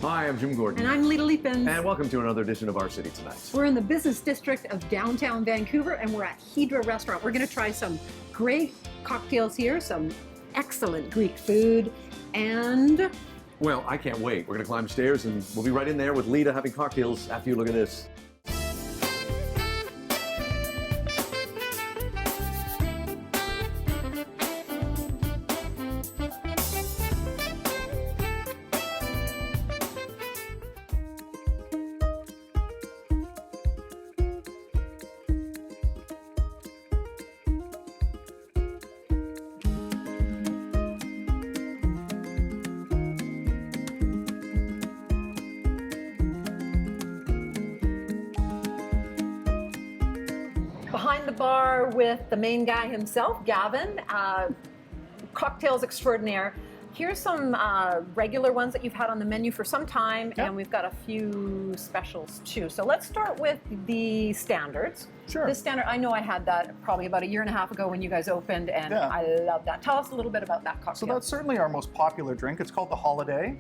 Hi, I'm Jim Gordon. And I'm Lita Leapins. And welcome to another edition of Our City Tonight. We're in the business district of downtown Vancouver, and we're at Hydra Restaurant. We're going to try some great cocktails here, some excellent Greek food, and... Well, I can't wait. We're going to climb stairs, and we'll be right in there with Lita having cocktails after you look at this. Behind the bar with the main guy himself, Gavin, cocktails extraordinaire. Here's some regular ones that you've had on the menu for some time, and we've got a few specials too. So let's start with the standards. Sure. This standard, I know I had that probably about a year and a half ago when you guys opened, and I love that. Tell us a little bit about that cocktail. So that's certainly our most popular drink. It's called the Holiday,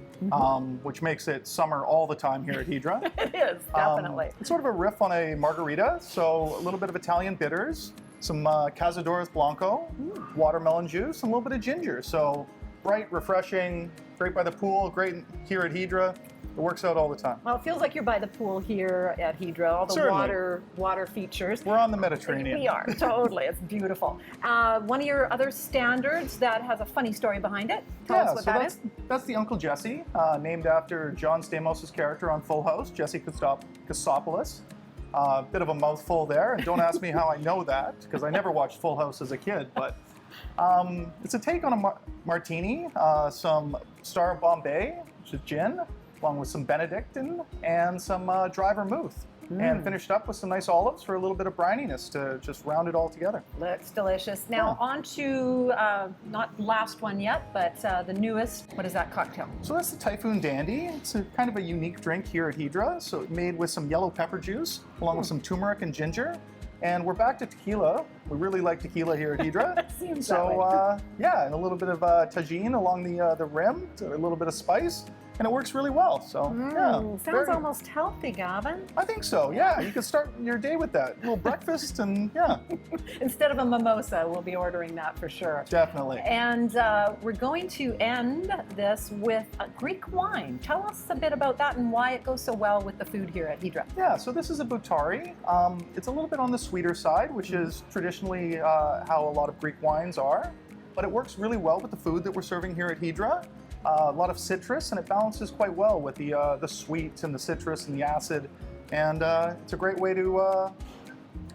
which makes it summer all the time here at Hydra. It is, definitely. It's sort of a riff on a margarita, so a little bit of Italian bitters, some Cazadores Blanco, watermelon juice, and a little bit of ginger. So bright, refreshing, great by the pool, great here at Hydra. It works out all the time. Well, it feels like you're by the pool here at Hydra, all the water features. We're on the Mediterranean. We are, totally. It's beautiful. One of your other standards that has a funny story behind it. Tell us what that is. That's the Uncle Jesse, named after John Stamos' character on Full House, Jesse Katsopoulos. Bit of a mouthful there, and don't ask me how I know that, because I never watched Full House as a kid, but it's a take on a martini, some Star of Bombay, which is gin, along with some Benedictine and some dry vermouth. And finished up with some nice olives for a little bit of brininess to just round it all together. Looks delicious. Now on to, not last one yet, but the newest. What is that cocktail? So that's the Typhoon Dandy. It's a kind of a unique drink here at Hydra. So made with some yellow pepper juice, along with some turmeric and ginger. And we're back to tequila. We really like tequila here at Hydra. Seems so yeah, and a little bit of tagine along the rim, a little bit of spice. And it works really well, so yeah. Sounds almost healthy, Gavin. I think so, yeah. You could start your day with that. A little breakfast and yeah. Instead of a mimosa, we'll be ordering that for sure. Definitely. And we're going to end this with a Greek wine. Tell us a bit about that and why it goes so well with the food here at Hydra. Yeah, so this is a Boutari. It's a little bit on the sweeter side, which is traditionally how a lot of Greek wines are. But it works really well with the food that we're serving here at Hydra. A lot of citrus, and it balances quite well with the sweet and the citrus and the acid, and it's a great way to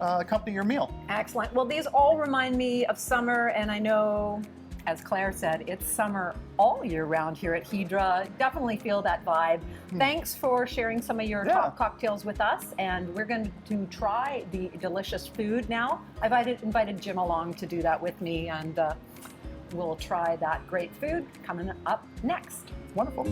accompany your meal. Excellent. Well, these all remind me of summer, and I know, as Claire said, it's summer all year round here at Hydra. Definitely feel that vibe. Thanks for sharing some of your top cocktails with us, and we're going to try the delicious food now. I've invited Jim along to do that with me, and we'll try that great food coming up next. Wonderful.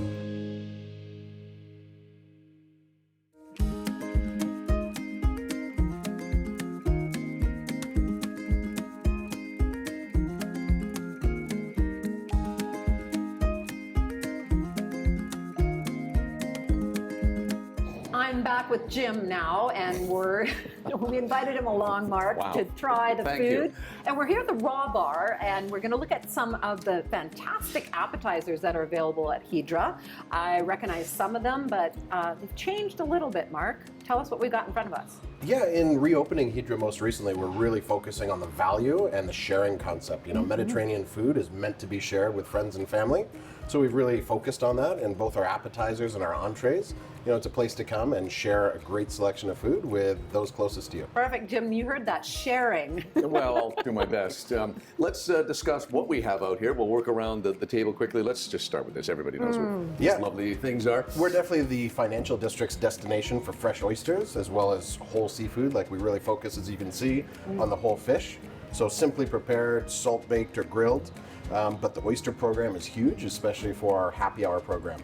I'm back with Jim now, and we invited him along, Mark, to try the food. And we're here at the Raw Bar, and we're going to look at some of the fantastic appetizers that are available at Hydra. I recognize some of them, but they've changed a little bit, Mark. Tell us what we've got in front of us. Yeah, in reopening Hydra most recently, we're really focusing on the value and the sharing concept. You know, Mediterranean food is meant to be shared with friends and family. So we've really focused on that in both our appetizers and our entrees. You know, it's a place to come and share a great selection of food with those closest to you. Perfect, Jim. You heard that, sharing. Well, I'll do my best. Let's discuss what we have out here. We'll work around the table quickly. Let's just start with this. Everybody knows what these lovely things are. We're definitely the financial district's destination for fresh oysters, as well as whole seafood. Like, we really focus, as you can see, on the whole fish. So simply prepared, salt baked, or grilled. But the oyster program is huge, especially for our happy hour program.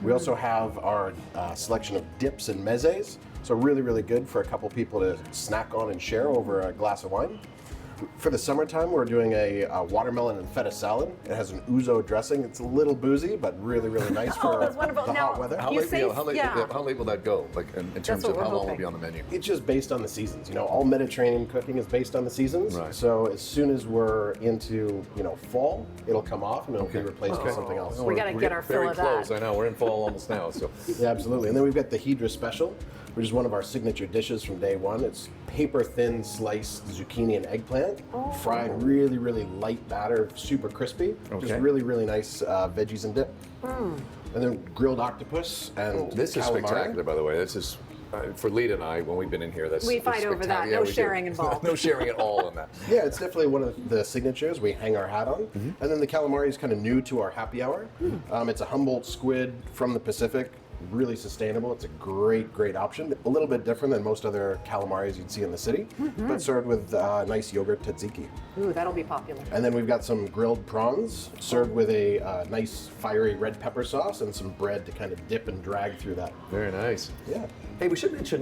We also have our selection of dips and mezes, so really, really good for a couple people to snack on and share over a glass of wine. For the summertime, we're doing a watermelon and feta salad. It has an ouzo dressing. It's a little boozy, but really, really nice for that's wonderful. the Now, hot weather. How You late, say- how late, yeah. how late will that go? Like in terms what of we're how long will hoping. be on the menu? It's just based on the seasons. You know, all Mediterranean cooking is based on the seasons. Right. So as soon as we're into, fall, it'll come off and it'll be replaced with something else. We gotta get our fill very of close. that. I know we're in fall almost now. So Yeah, absolutely. And then we've got the Hydra Special, which is one of our signature dishes from day one. It's paper thin sliced zucchini and eggplant, fried really, really light batter, super crispy. Okay. Just really, really nice veggies and dip. And then grilled octopus and this is calamari. spectacular, by the way. This is for Lita and I when we've been in here. We fight over that. No sharing involved. No sharing at all on that. Yeah, it's definitely one of the signatures we hang our hat on. And then the calamari is kind of new to our happy hour. It's a Humboldt squid from the Pacific, really sustainable. It's a great, great option. A little bit different than most other calamaris you'd see in the city, but served with nice yogurt tzatziki. Ooh, that'll be popular. And then we've got some grilled prawns served with a nice fiery red pepper sauce and some bread to kind of dip and drag through that. Very nice. Yeah. Hey, we should mention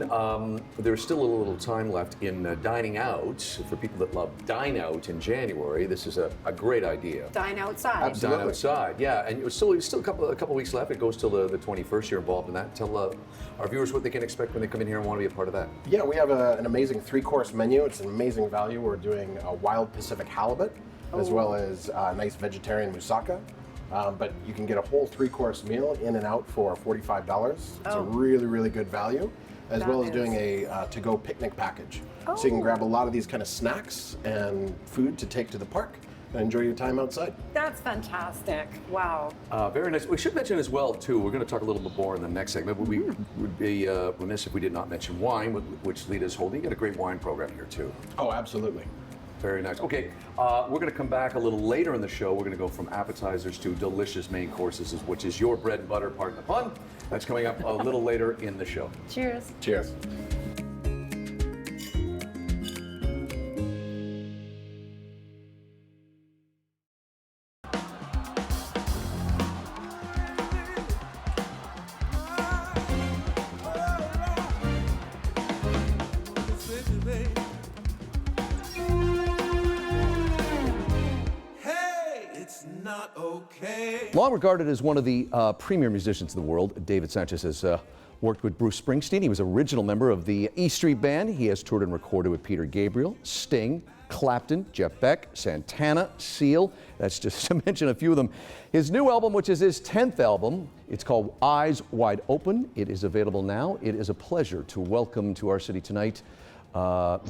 there's still a little time left in dining out. For people that love dine out in January, this is a great idea. Dine outside. Absolutely. Dine outside, yeah, and it's still a couple weeks left. It goes till the 21st. You're involved in that. Tell our viewers what they can expect when they come in here and want to be a part of that. Yeah, we have an amazing 3-course menu. It's an amazing value. We're doing a wild Pacific halibut, as well as a nice vegetarian moussaka. But you can get a whole 3-course meal in and out for $45. It's a really, really good value, as That well as is. doing a to-go picnic package. So you can grab a lot of these kind of snacks and food to take to the park and enjoy your time outside. That's fantastic. Wow. Very nice. We should mention as well, too, we're going to talk a little bit more in the next segment, but we would be remiss if we did not mention wine, which Lita's holding. You got a great wine program here, too. Oh, absolutely. Very nice. Okay, we're going to come back a little later in the show. We're going to go from appetizers to delicious main courses, which is your bread and butter, pardon the pun. That's coming up a little later in the show. Cheers. Cheers. Long regarded as one of the premier musicians in the world, David Sanchez has worked with Bruce Springsteen. He was original member of the E Street Band. He has toured and recorded with Peter Gabriel, Sting, Clapton, Jeff Beck, Santana, Seal. That's just to mention a few of them. His new album, which is his 10th album, it's called Eyes Wide Open. It is available now. It is a pleasure to welcome to our city tonight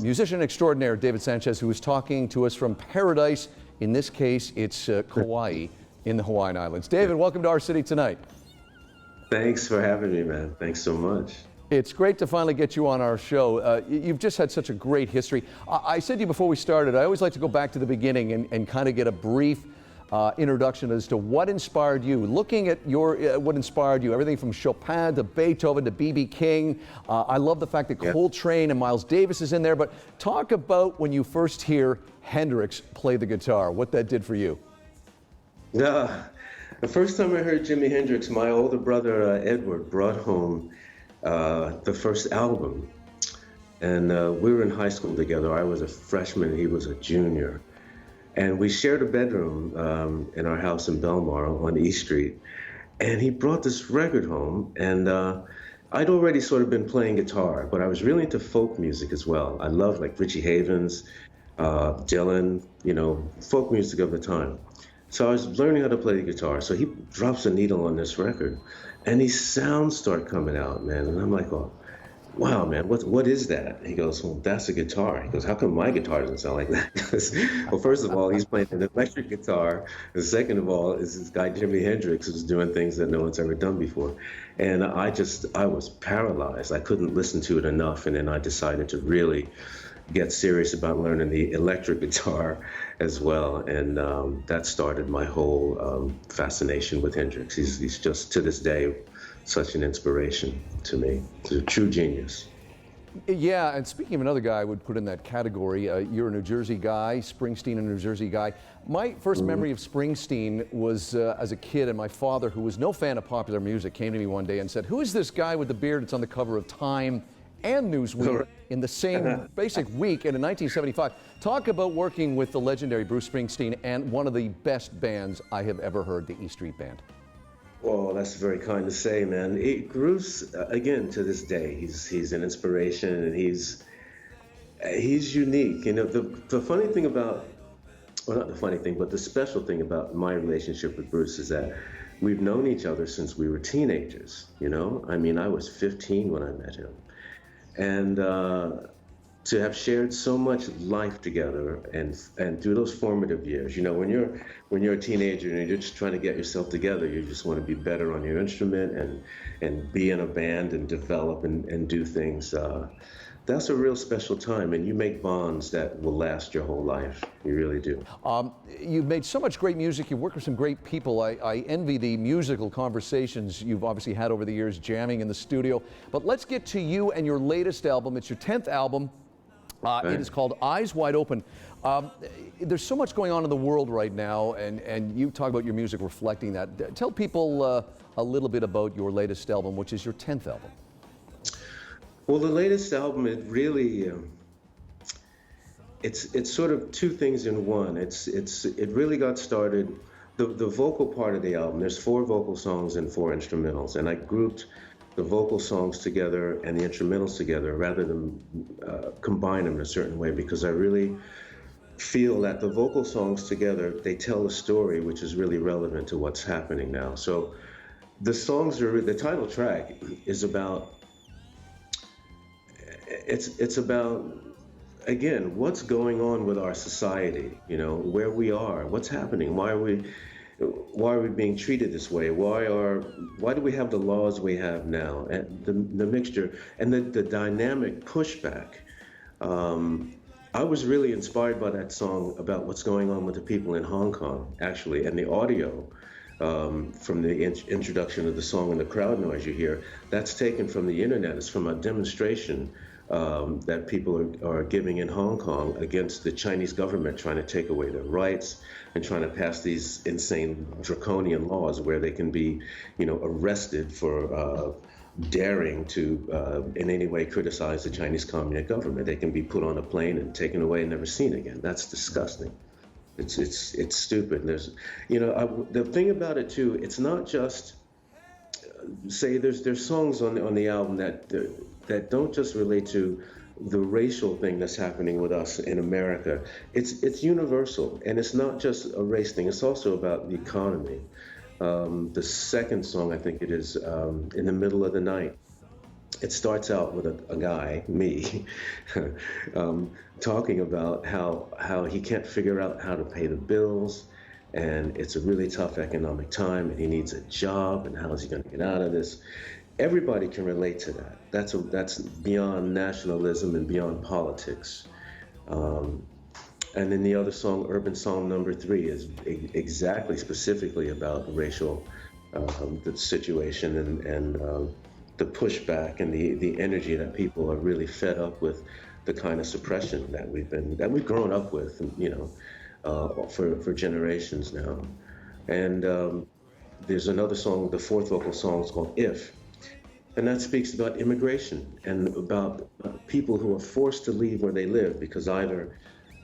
musician extraordinaire David Sanchez, who is talking to us from paradise. In this case, it's Kauai in the Hawaiian Islands. David, welcome to our city tonight. Thanks for having me, man. Thanks so much. It's great to finally get you on our show. You've just had such a great history. I said to you before we started, I always like to go back to the beginning and kind of get a brief introduction as to what inspired you. Looking at what inspired you, everything from Chopin to Beethoven to B.B. King. I love the fact that Coltrane and Miles Davis is in there, but talk about when you first hear Hendrix play the guitar, what that did for you. Yeah, the first time I heard Jimi Hendrix, my older brother Edward brought home the first album. And we were in high school together. I was a freshman, he was a junior. And we shared a bedroom in our house in Belmar on E Street. And he brought this record home, and I'd already sort of been playing guitar, but I was really into folk music as well. I loved like Richie Havens, Dylan, folk music of the time. So I was learning how to play the guitar. So he drops a needle on this record, and these sounds start coming out, man. And I'm like, oh, wow, man, what is that? He goes, well, that's a guitar. He goes, how come my guitar doesn't sound like that? Well, first of all, he's playing an electric guitar. And second of all, is this guy Jimi Hendrix who's doing things that no one's ever done before. And I was paralyzed. I couldn't listen to it enough. And then I decided to really get serious about learning the electric guitar as well. And that started my whole fascination with Hendrix. He's just, to this day, such an inspiration to me. He's a true genius. Yeah, and speaking of another guy I would put in that category, you're a New Jersey guy, Springsteen, a New Jersey guy. My first memory of Springsteen was as a kid, and my father, who was no fan of popular music, came to me one day and said, who is this guy with the beard that's on the cover of Time and Newsweek in the same basic week. And in 1975, talk about working with the legendary Bruce Springsteen and one of the best bands I have ever heard, the E Street Band. Oh, that's very kind to say, man. Bruce, again, to this day, he's an inspiration, and he's unique. You know, the funny thing about, well, not the funny thing, but the special thing about my relationship with Bruce is that we've known each other since we were teenagers. You know, I mean, I was 15 when I met him, and to have shared so much life together and through those formative years, you know, when you're a teenager and you're just trying to get yourself together, you just want to be better on your instrument and be in a band and develop and do things. That's a real special time, and you make bonds that will last your whole life. You really do. You've made so much great music. You've worked with some great people. I envy the musical conversations you've obviously had over the years, jamming in the studio. But let's get to you and your latest album. It's your 10th album. It is called Eyes Wide Open. There's so much going on in the world right now, and you talk about your music reflecting that. Tell people a little bit about your latest album, which is your 10th album. Well, the latest album, it really, it's sort of two things in one. It really got started, the vocal part of the album, there's 4 vocal songs and 4 instrumentals, and I grouped the vocal songs together and the instrumentals together rather than combine them in a certain way, because I really feel that the vocal songs together, they tell a story which is really relevant to what's happening now. So the songs the title track is about, it's about, again, what's going on with our society, you know, where we are, what's happening, why are we being treated this way, why do we have the laws we have now, and the mixture and the dynamic pushback. I was really inspired by that song about what's going on with the people in Hong Kong, actually, and the audio from the introduction of the song and the crowd noise you hear, that's taken from the internet. It's from a demonstration that people are giving in Hong Kong against the Chinese government trying to take away their rights and trying to pass these insane draconian laws where they can be, you know, arrested for daring to in any way criticize the Chinese communist government. They can be put on a plane and taken away and never seen again. That's disgusting. It's stupid. There's, you know, the thing about it too, it's not just say there's songs on the album that don't just relate to the racial thing that's happening with us in America. It's universal, and it's not just a race thing. It's also about the economy. The second song, I think it is, In the Middle of the Night. It starts out with a guy, me, talking about how he can't figure out how to pay the bills, and it's a really tough economic time, and he needs a job, and how is he going to get out of this? Everybody can relate to that. That's beyond nationalism and beyond politics. And then the other song, Urban Song Number 3, is exactly specifically about racial the situation and the pushback and the energy that people are really fed up with, the kind of suppression that we've grown up with, you know, for generations now. And there's another song, the 4th vocal song is called If, and that speaks about immigration and about people who are forced to leave where they live because either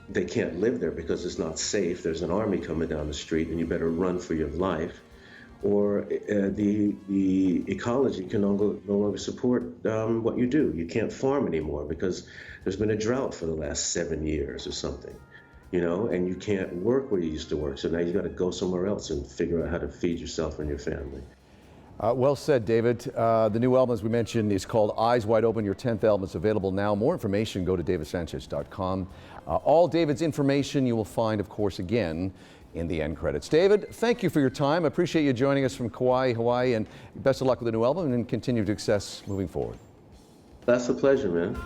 they can't live there because it's not safe, there's an army coming down the street and you better run for your life, or the ecology can no longer support what you do. You can't farm anymore because there's been a drought for the last 7 years or something, you know, and you can't work where you used to work. So now you got to go somewhere else and figure out how to feed yourself and your family. Well said, David. The new album, as we mentioned, is called Eyes Wide Open. Your 10th album is available now. More information, go to davidsanchez.com. All David's information you will find, of course, again, in the end credits. David, thank you for your time. I appreciate you joining us from Kauai, Hawaii, and best of luck with the new album and continued success moving forward. That's a pleasure, man.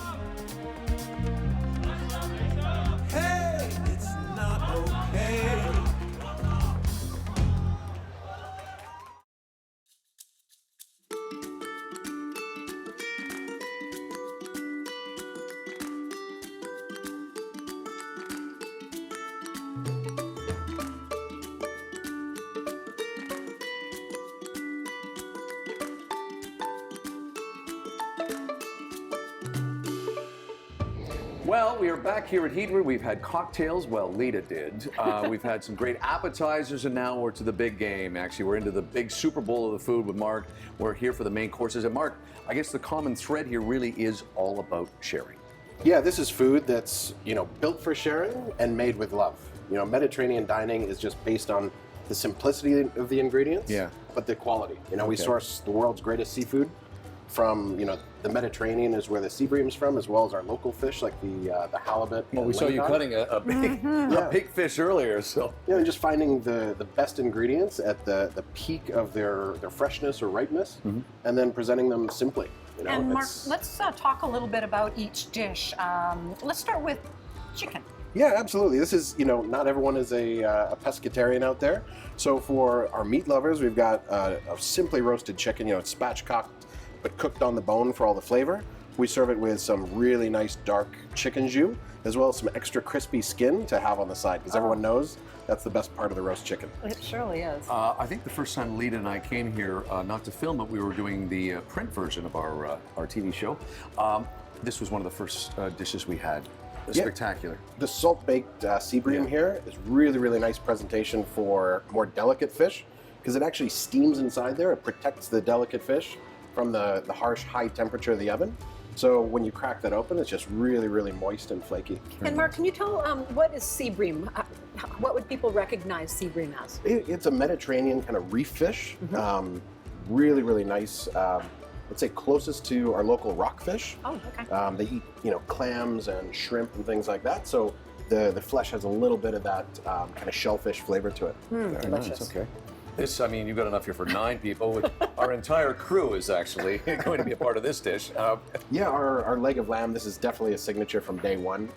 Well, we are back here at Hydra. We've had cocktails. Well, Lita did. We've had some great appetizers, and now we're to the big game. Actually, we're into the big Super Bowl of the food with Mark. We're here for the main courses. And Mark, I guess the common thread here really is all about sharing. Yeah, this is food that's, built for sharing and made with love. Mediterranean dining is just based on the simplicity of the ingredients, but the quality. We source the world's greatest seafood from, the Mediterranean is where the sea bream's from, as well as our local fish like the halibut. Well, we saw you cutting a big fish earlier, so. And just finding the best ingredients at the peak of their freshness or ripeness, and then presenting them simply. And Mark, let's talk a little bit about each dish. Let's start with chicken. Yeah, absolutely. This is, not everyone is a pescatarian out there. So for our meat lovers, we've got a simply roasted chicken, it's spatchcocked, but cooked on the bone for all the flavor. We serve it with some really nice dark chicken jus, as well as some extra crispy skin to have on the side, because everyone knows that's the best part of the roast chicken. It surely is. I think the first time Lita and I came here, not to film, but we were doing the print version of our TV show. This was one of the first dishes we had. Spectacular. The salt-baked sea bream here is really, really nice presentation for more delicate fish, because it actually steams inside there. It protects the delicate fish from the harsh, high temperature of the oven. So when you crack that open, it's just really, really moist and flaky. And Mark, can you tell what is sea bream? What would people recognize sea bream as? It's a Mediterranean kind of reef fish. Really, really nice. Let's say closest to our local rockfish. Oh, okay. They eat, clams and shrimp and things like that. So the flesh has a little bit of that kind of shellfish flavor to it. Delicious. Nice. Okay. This, you've got enough here for 9 people. Our entire crew is actually going to be a part of this dish. Yeah, our leg of lamb, this is definitely a signature from day one.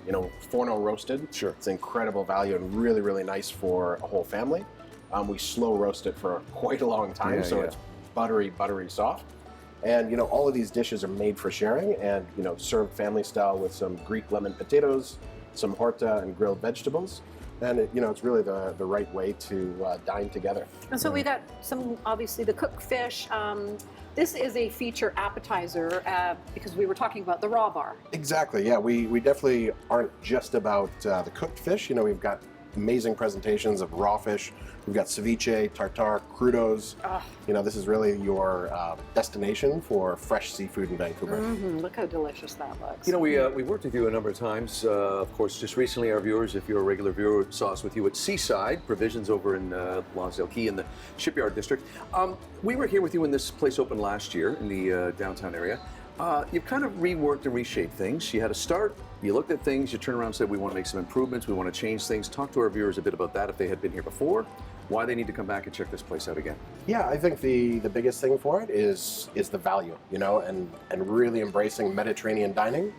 Forno roasted. Sure. It's incredible value and really, really nice for a whole family. We slow roast it for quite a long time, it's buttery, buttery soft. And, all of these dishes are made for sharing and, served family style with some Greek lemon potatoes, some horta and grilled vegetables. And, it's really the right way to dine together. And so we got obviously the cooked fish. This is a feature appetizer because we were talking about the raw bar. Exactly, yeah. We definitely aren't just about the cooked fish. We've got amazing presentations of raw fish. We've got ceviche, tartare, crudos. This is really your destination for fresh seafood in Vancouver. Look how delicious that looks. We worked with you a number of times. Of course, just recently our viewers, if you're a regular viewer, saw us with you at Seaside Provisions over in Lonsdale Quay in the Shipyard District. We were here with you when this place opened last year in the downtown area. You've kind of reworked and reshaped things. You had a start, you looked at things, you turned around and said, we want to make some improvements, we want to change things. Talk to our viewers a bit about that if they had been here before, why they need to come back and check this place out again. Yeah, I think the biggest thing for it is the value, and really embracing Mediterranean dining.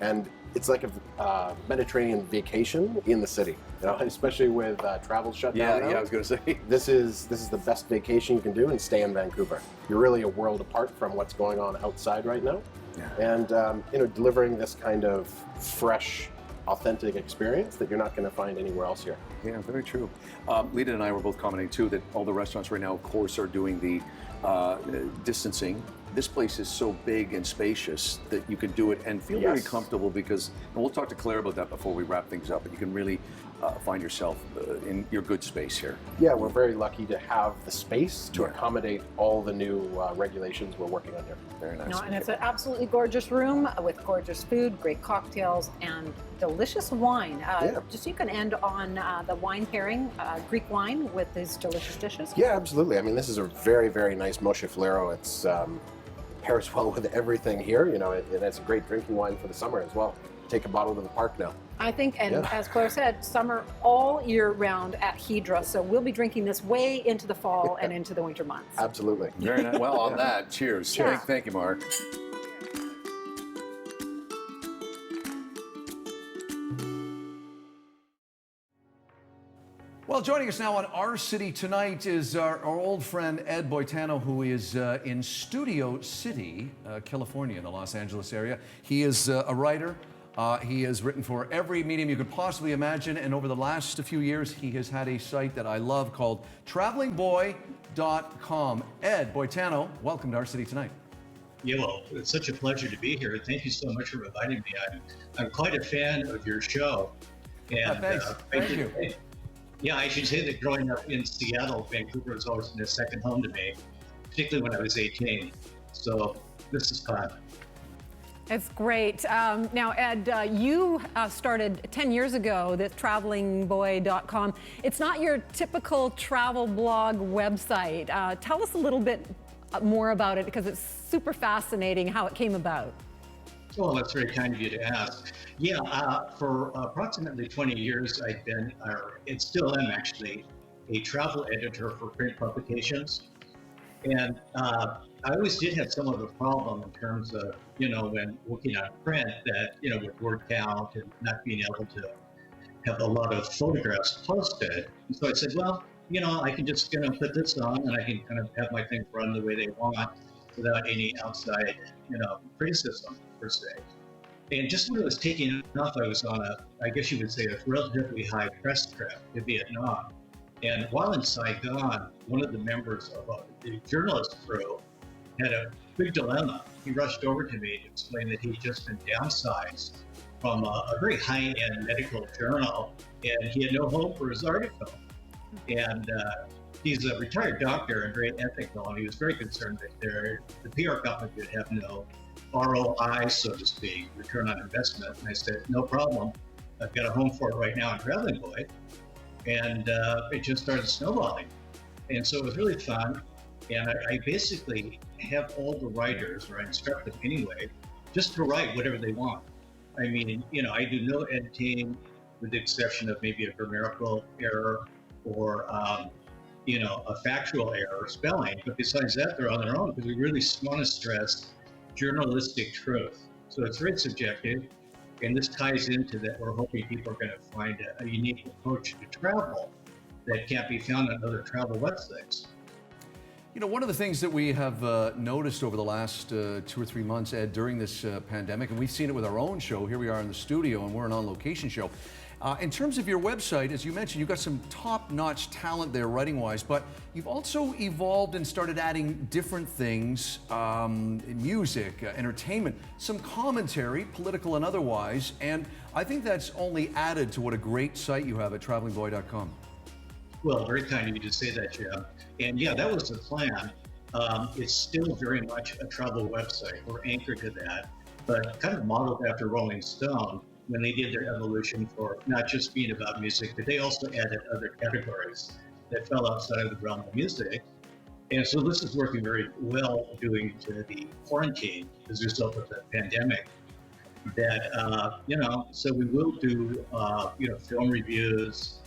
And it's like a Mediterranean vacation in the city, especially with travel shut down. Yeah, I was going to say. This is the best vacation you can do and stay in Vancouver. You're really a world apart from what's going on outside right now. Yeah. And delivering this kind of fresh, authentic experience that you're not going to find anywhere else here. Yeah, very true. Lita and I were both commenting too that all the restaurants right now, of course, are doing the distancing. This place is so big and spacious that you can do it and feel very comfortable because, and we'll talk to Claire about that before we wrap things up, but you can really find yourself in your good space here. Yeah, we're very lucky to have the space to accommodate all the new regulations we're working on here. Very nice. And it's an absolutely gorgeous room with gorgeous food, great cocktails, and delicious wine. Just so you can end on the wine pairing, Greek wine with these delicious dishes. Yeah, absolutely. This is a very, very nice Moscheflero. It's pairs well with everything here. It's a great drinking wine for the summer as well. Take a bottle to the park now. I think, and as Claire said, summer all year round at Hydra. So we'll be drinking this way into the fall and into the winter months. Absolutely. Very nice. Well, on that, cheers. Yeah. Thank you, Mark. Well, joining us now on Our City Tonight is our old friend Ed Boitano, who is in Studio City, California, in the Los Angeles area. He is a writer. He has written for every medium you could possibly imagine, and over the last few years, he has had a site that I love called travelingboy.com. Ed Boitano, welcome to Our City Tonight. Yeah, well, it's such a pleasure to be here. Thank you so much for inviting me. I'm quite a fan of your show. And Thanks. Thank you. Yeah, I should say that growing up in Seattle, Vancouver was always a second home to me, particularly when I was 18. So this is fun. It's great. Now, Ed, you started 10 years ago, this travelingboy.com. It's not your typical travel blog website. Tell us a little bit more about it, because it's super fascinating how it came about. Well, that's very kind of you to ask. Yeah, for approximately 20 years, I've been, and still am actually, a travel editor for print publications. And I always did have some of a problem in terms of, when working on print, that, with word count and not being able to have a lot of photographs posted. And so I said, well, I can just put this on and I can kind of have my thing run the way they want without any outside, criticism per se. And just when it was taking off, I was on I guess you would say, a relatively high press trip to Vietnam. And while in Saigon, one of the members of the journalist crew had a big dilemma. He rushed over to me to explain that he'd just been downsized from a very high-end medical journal, and he had no home for his article. And he's a retired doctor and very ethical, and he was very concerned that the PR company would have no ROI, so to speak, return on investment. And I said, no problem. I've got a home for it right now in Traveling Boy. And it just started snowballing. And so it was really fun. And I basically have all the writers, or I instruct them anyway, just to write whatever they want. I mean, I do no editing, with the exception of maybe a grammatical error or, a factual error or spelling. But besides that, they're on their own, because we really want to stress journalistic truth. So it's very subjective. And this ties into that we're hoping people are going to find a unique approach to travel that can't be found on other travel websites. One of the things that we have noticed over the last 2 or 3 months, Ed, during this pandemic, and we've seen it with our own show, here we are in the studio and we're an on-location show. In terms of your website, as you mentioned, you've got some top-notch talent there writing-wise, but you've also evolved and started adding different things, music, entertainment, some commentary, political and otherwise, and I think that's only added to what a great site you have at travelingboy.com. Well, very kind of you to say that, Jim. And yeah, that was the plan. It's still very much a travel website. We're anchored to that, but kind of modeled after Rolling Stone when they did their evolution for not just being about music, but they also added other categories that fell outside of the realm of music. And so this is working very well due to the quarantine as a result of the pandemic. That, so we will do, film reviews,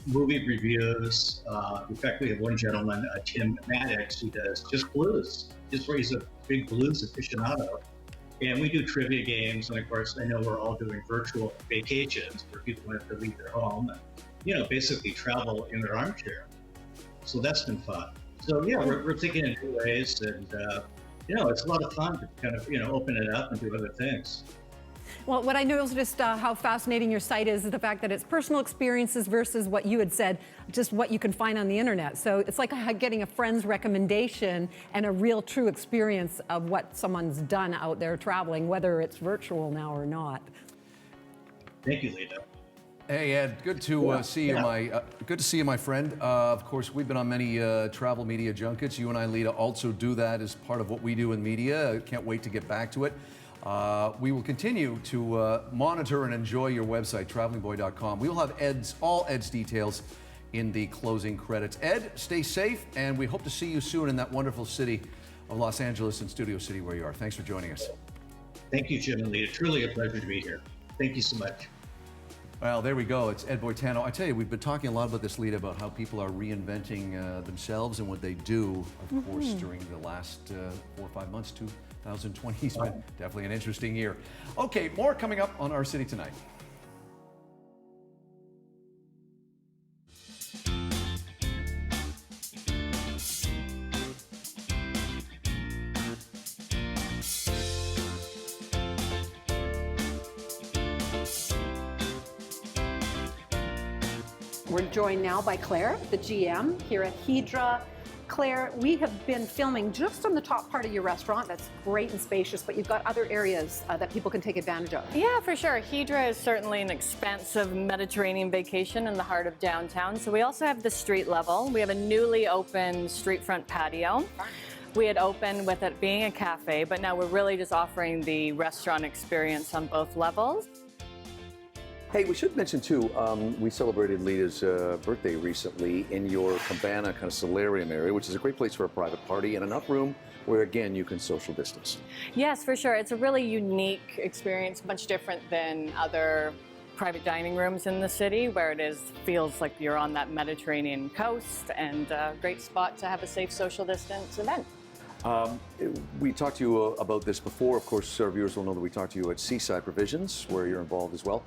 movie reviews. In fact, we have one gentleman, Tim Maddox, who does just blues, where he's a big blues aficionado. And we do trivia games, and of course, I know we're all doing virtual vacations where people don't have to leave their home and, basically travel in their armchair. So that's been fun. So yeah, we're thinking in new ways, and it's a lot of fun to kind of open it up and do other things. Well, what I noticed how fascinating your site is the fact that it's personal experiences versus what you had said, just what you can find on the internet. So it's like getting a friend's recommendation and a real true experience of what someone's done out there traveling, whether it's virtual now or not. Thank you, Lita. Hey Ed, good to see you, my friend. Of course, we've been on many travel media junkets. You and I, Lita, also do that as part of what we do in media. Can't wait to get back to it. We will continue to monitor and enjoy your website, travelingboy.com. We will have all Ed's details in the closing credits. Ed, stay safe, and we hope to see you soon in that wonderful city of Los Angeles and Studio City where you are. Thanks for joining us. Thank you, Jim and Lita. Truly a pleasure to be here. Thank you so much. Well, there we go. It's Ed Boitano. I tell you, we've been talking a lot about this, Lita, about how people are reinventing themselves and what they do, of course, during the last 4 or 5 months. 2020 has been definitely an interesting year. Okay, more coming up on Our City Tonight. We're joined now by Claire, the GM here at Hydra Claire, we have been filming just on the top part of your restaurant. That's great and spacious, but you've got other areas that people can take advantage of. Yeah, for sure. Hydra is certainly an expansive Mediterranean vacation in the heart of downtown. So we also have the street level. We have a newly opened street front patio. We had opened with it being a cafe, but now we're really just offering the restaurant experience on both levels. Hey, we should mention too, we celebrated Lita's birthday recently in your cabana kind of solarium area, which is a great place for a private party and enough room where, again, you can social distance. Yes, for sure. It's a really unique experience, much different than other private dining rooms in the city, where it feels like you're on that Mediterranean coast, and a great spot to have a safe social distance event. We talked to you about this before. Of course, our viewers will know that we talked to you at Seaside Provisions, where you're involved as well.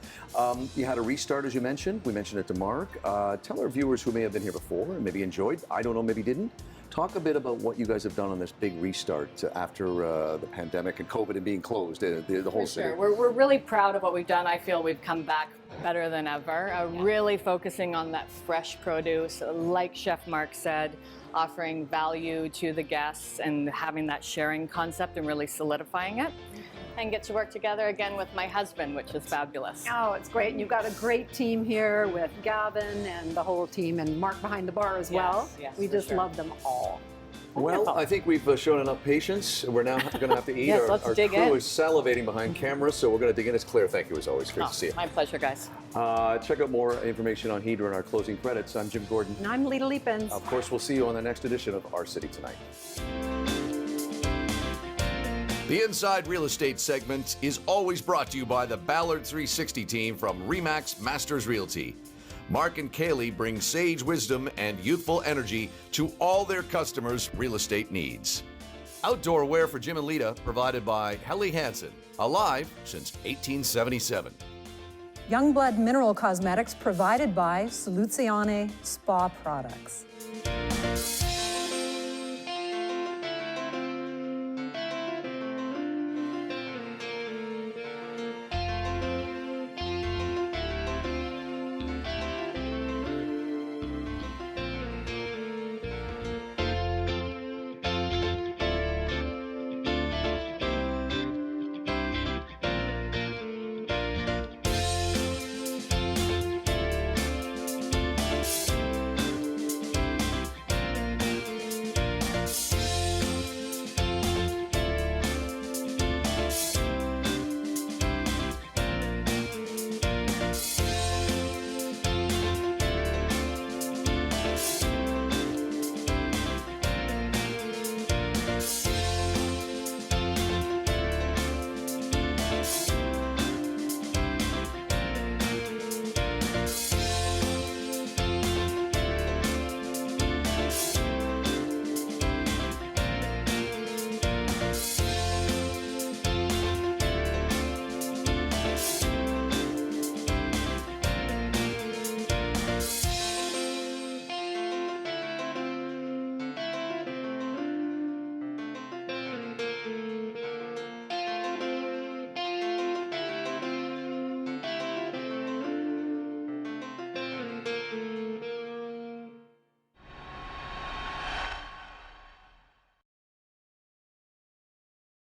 You had a restart, as you mentioned. We mentioned it to Mark. Tell our viewers who may have been here before and maybe enjoyed, I don't know, maybe didn't. Talk a bit about what you guys have done on this big restart after the pandemic and COVID and being closed, the whole city. Sure. We're really proud of what we've done. I feel we've come back better than ever, really focusing on that fresh produce, like Chef Mark said, offering value to the guests and having that sharing concept and really solidifying it. And get to work together again with my husband, which is fabulous. Oh, it's great. And you've got a great team here with Gavin and the whole team, and Mark behind the bar as well. Yes, we just love them all. Well, I think we've shown enough patience. We're now going to have to eat. Yes, our let's our dig crew in. is salivating behind camera, so we're going to dig in. It's Claire. Thank you as always. Great Oh, to see you. my pleasure, guys. Check out more information on Hydra in our closing credits. I'm Jim Gordon. And I'm Lita Leapins. Of course, we'll see you on the next edition of Our City Tonight. The Inside Real Estate segment is always brought to you by the Ballard 360 team from RE/MAX Masters Realty. Mark and Kaylee bring sage wisdom and youthful energy to all their customers' real estate needs. Outdoor wear for Jim and Lita provided by Helly Hansen, alive since 1877. Youngblood Mineral Cosmetics provided by Soluzione Spa Products.